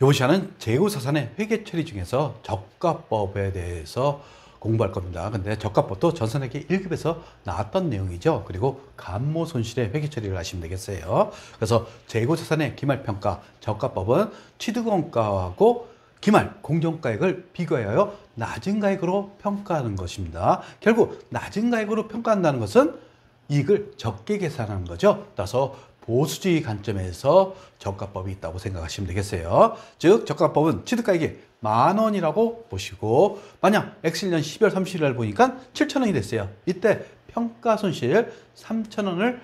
이번 시간은 재고자산의 회계 처리 중에서 저가법에 대해서 공부할 겁니다. 근데 저가법도 전산회계 1급에서 나왔던 내용이죠. 그리고 감모손실의 회계 처리를 하시면 되겠어요. 그래서 재고자산의 기말평가 저가법은 취득원가하고 기말 공정가액을 비교하여 낮은 가액으로 평가하는 것입니다. 결국 낮은 가액으로 평가한다는 것은 이익을 적게 계산하는 거죠. 따라서 보수주의 관점에서 저가법이 있다고 생각하시면 되겠어요. 즉 저가법은 취득가액이 10,000원이라고 보시고 만약 X1년 12월 30일 날 보니까 7,000원이 됐어요. 이때 평가손실 3,000원을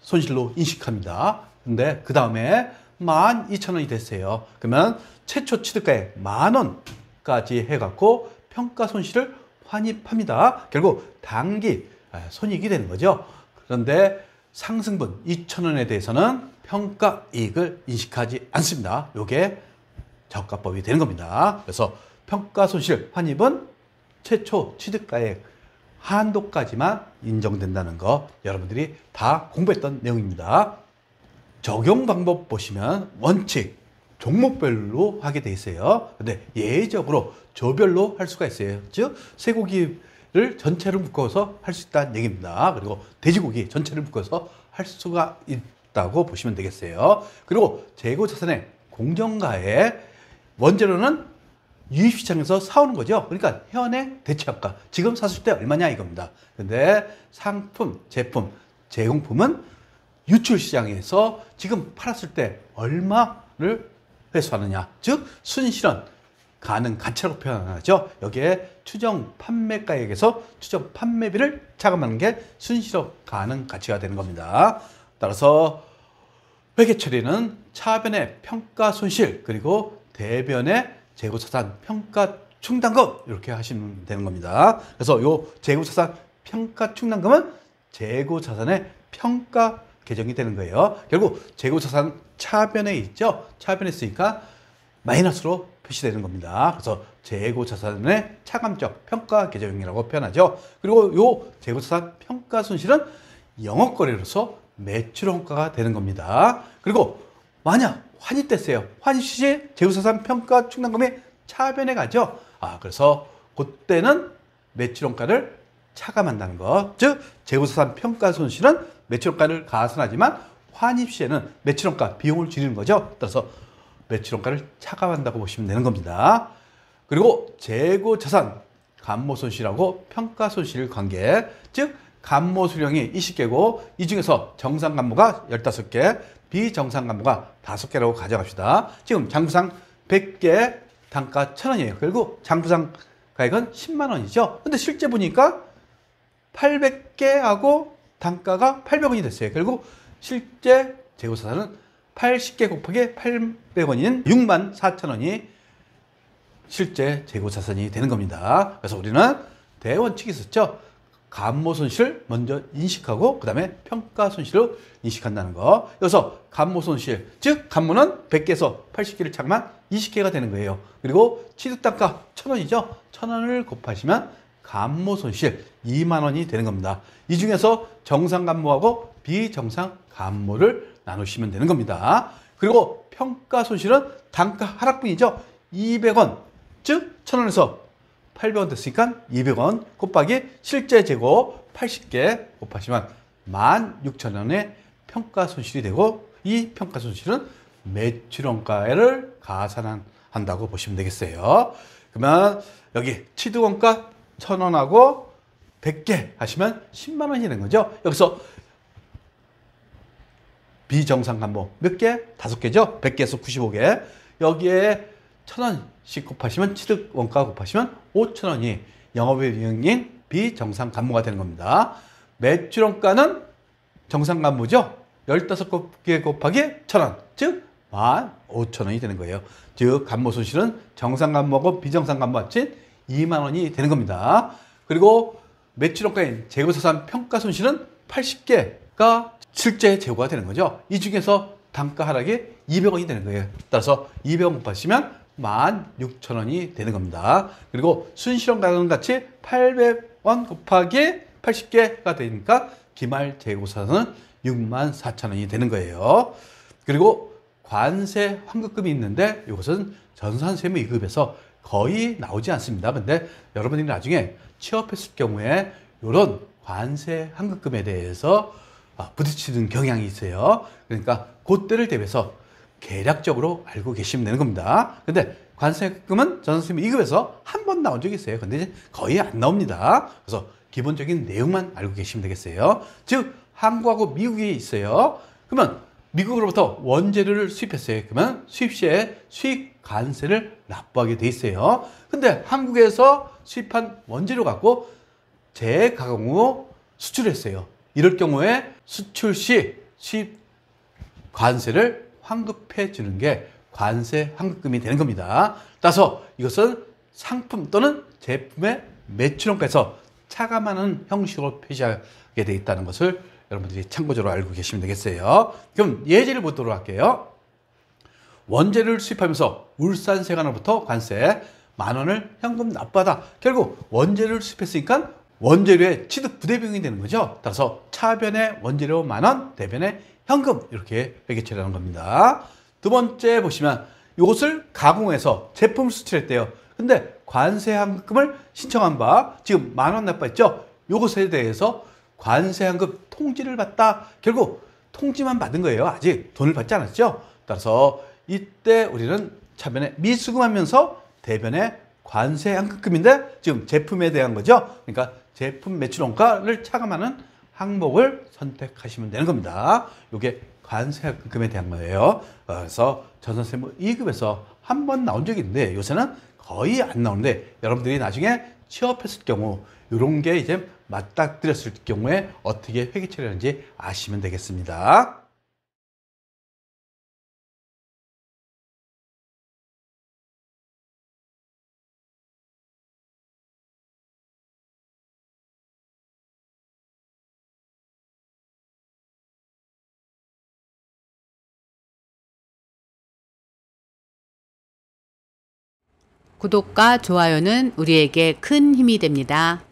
손실로 인식합니다. 근데 그 다음에 12,000원이 됐어요. 그러면 최초 취득가액 10,000원까지 해갖고 평가손실을 환입합니다. 결국 단기 손익이 되는 거죠. 그런데 상승분 2,000원에 대해서는 평가이익을 인식하지 않습니다. 이게 저가법이 되는 겁니다. 그래서 평가손실 환입은 최초 취득가액 한도까지만 인정된다는 거 여러분들이 다 공부했던 내용입니다. 적용 방법 보시면 원칙 종목별로 하게 돼 있어요. 근데 예외적으로 조별로 할 수가 있어요. 즉 쇠고기를 전체를 묶어서 할 수 있다는 얘기입니다. 그리고 돼지고기 전체를 묶어서 할 수가 있다고 보시면 되겠어요. 그리고 재고자산의 공정가에 원재료는 유입시장에서 사오는 거죠. 그러니까 현행 대체합가 지금 샀을 때 얼마냐 이겁니다. 근데 상품, 제품, 제공품은 유출시장에서 지금 팔았을 때 얼마를 회수하느냐, 즉 순실현 가능 가치라고 표현하죠. 여기에 추정 판매가액에서 추정 판매비를 차감하는 게 순실현 가능 가치가 되는 겁니다. 따라서 회계 처리는 차변의 평가 손실 그리고 대변의 재고자산 평가 충당금 이렇게 하시면 되는 겁니다. 그래서 요 재고자산 평가 충당금은 재고자산의 평가 계정이 되는 거예요. 결국 재고자산 차변에 있죠. 차변에 있으니까 마이너스로 표시되는 겁니다. 그래서 재고자산의 차감적 평가 계정이라고 표현하죠. 그리고 요 재고자산 평가 손실은 영업거래로서 매출원가가 되는 겁니다. 그리고 만약 환입됐어요. 환입 시 재고자산 평가 충당금이 차변에 가죠. 그래서 그때는 매출원가를 차감한다는 것. 즉 재고자산 평가 손실은 매출원가를 가산하지만 환입 시에는 매출원가 비용을 줄이는 거죠. 따라서 매출원가를 차감한다고 보시면 되는 겁니다. 그리고 재고자산 감모손실하고 평가손실 관계, 즉 감모수량이 20개고 이 중에서 정상감모가 15개, 비정상감모가 5개라고 가져갑시다. 지금 장부상 100개 단가 1,000원이에요. 결국 장부상 가액은 10만 원이죠. 근데 실제 보니까 800개하고 단가가 800원이 됐어요. 결국 실제 재고자산은 80개 곱하기 800원인 64,000원이 실제 재고자산이 되는 겁니다. 그래서 우리는 대원칙이 있었죠. 감모손실 먼저 인식하고 그 다음에 평가손실을 인식한다는 거. 여기서 감모손실, 즉 감모는 100개에서 80개를 차감한 20개가 되는 거예요. 그리고 취득단가 1,000원이죠. 1,000원을 곱하시면 감모손실 2만 원이 되는 겁니다. 이 중에서 정상감모하고 비정상감모를 나누시면 되는 겁니다. 그리고 평가손실은 단가 하락분이죠. 200원, 즉 1,000원에서 800원 됐으니까 200원 곱하기 실제 재고 80개 곱하시면 16,000원의 평가손실이 되고 이 평가손실은 매출원가를 가산한다고 보시면 되겠어요. 그러면 여기 취득원가 1,000원하고 100개 하시면 10만 원이 되는 거죠. 여기서 비정상감모 몇 개? 5개죠. 100개에서 95개. 여기에 1,000원씩 곱하시면 취득원가 곱하시면 5,000원이 영업의 비용인 비정상감모가 되는 겁니다. 매출원가는 정상감모죠. 15개 곱하기 1,000원, 즉 15,000원이 되는 거예요. 즉 감모손실은 정상감모하고 비정상감모 합친 2만 원이 되는 겁니다. 그리고 매출원가인 재고자산 평가손실은 80개가 실제 재고가 되는 거죠. 이 중에서 단가 하락이 200원이 되는 거예요. 따라서 200원 곱하시면 16,000원이 되는 겁니다. 그리고 순실현 가치 800원 곱하기 80개가 되니까 기말 재고자산은 64,000원이 되는 거예요. 그리고 관세 환급금이 있는데 이것은 전산세무이급에서 거의 나오지 않습니다. 근데 여러분들이 나중에 취업했을 경우에 이런 관세 환급금에 대해서 부딪히는 경향이 있어요. 그러니까 그때를 대비해서 계략적으로 알고 계시면 되는 겁니다. 근데 관세금은 전산세무 2급에서 한 번 나온 적이 있어요. 근데 이제 거의 안 나옵니다. 그래서 기본적인 내용만 알고 계시면 되겠어요. 즉 한국하고 미국이 있어요. 그러면 미국으로부터 원재료를 수입했어요. 그러면 수입 시에 수입 관세를 납부하게 돼 있어요. 근데 한국에서 수입한 원재료 갖고 재가공 후 수출했어요. 이럴 경우에 수출 시 수입 관세를 환급해 주는 게 관세 환급금이 되는 겁니다. 따라서 이것은 상품 또는 제품의 매출원가에서 차감하는 형식으로 표시하게 되어 있다는 것을 여러분들이 참고적으로 알고 계시면 되겠어요. 그럼 예제를 보도록 할게요. 원재료를 수입하면서 울산세관으로부터 관세 10,000원을 현금 납부하다. 결국 원재료를 수입했으니까 원재료의 취득 부대비용이 되는 거죠. 따라서 차변의 원재료 10,000원, 대변의 현금 이렇게 회계 처리하는 겁니다. 두 번째 보시면 이것을 가공해서 제품을 수출했대요. 근데 관세 환급금을 신청한 바 지금 10,000원 납부했죠. 이것에 대해서 관세 환급 통지를 받다. 결국 통지만 받은 거예요. 아직 돈을 받지 않았죠. 따라서 이때 우리는 차변에 미수금하면서 대변에 관세 환급금인데 지금 제품에 대한 거죠. 그러니까 제품 매출 원가를 차감하는 항목을 선택하시면 되는 겁니다. 이게 관세 환급금에 대한 거예요. 그래서 전산세무 2급에서 한 번 나온 적이 있는데 요새는 거의 안 나오는데 여러분들이 나중에 취업했을 경우 이런 게 이제 맞닥뜨렸을 경우에 어떻게 회계 처리하는지 아시면 되겠습니다. 구독과 좋아요는 우리에게 큰 힘이 됩니다.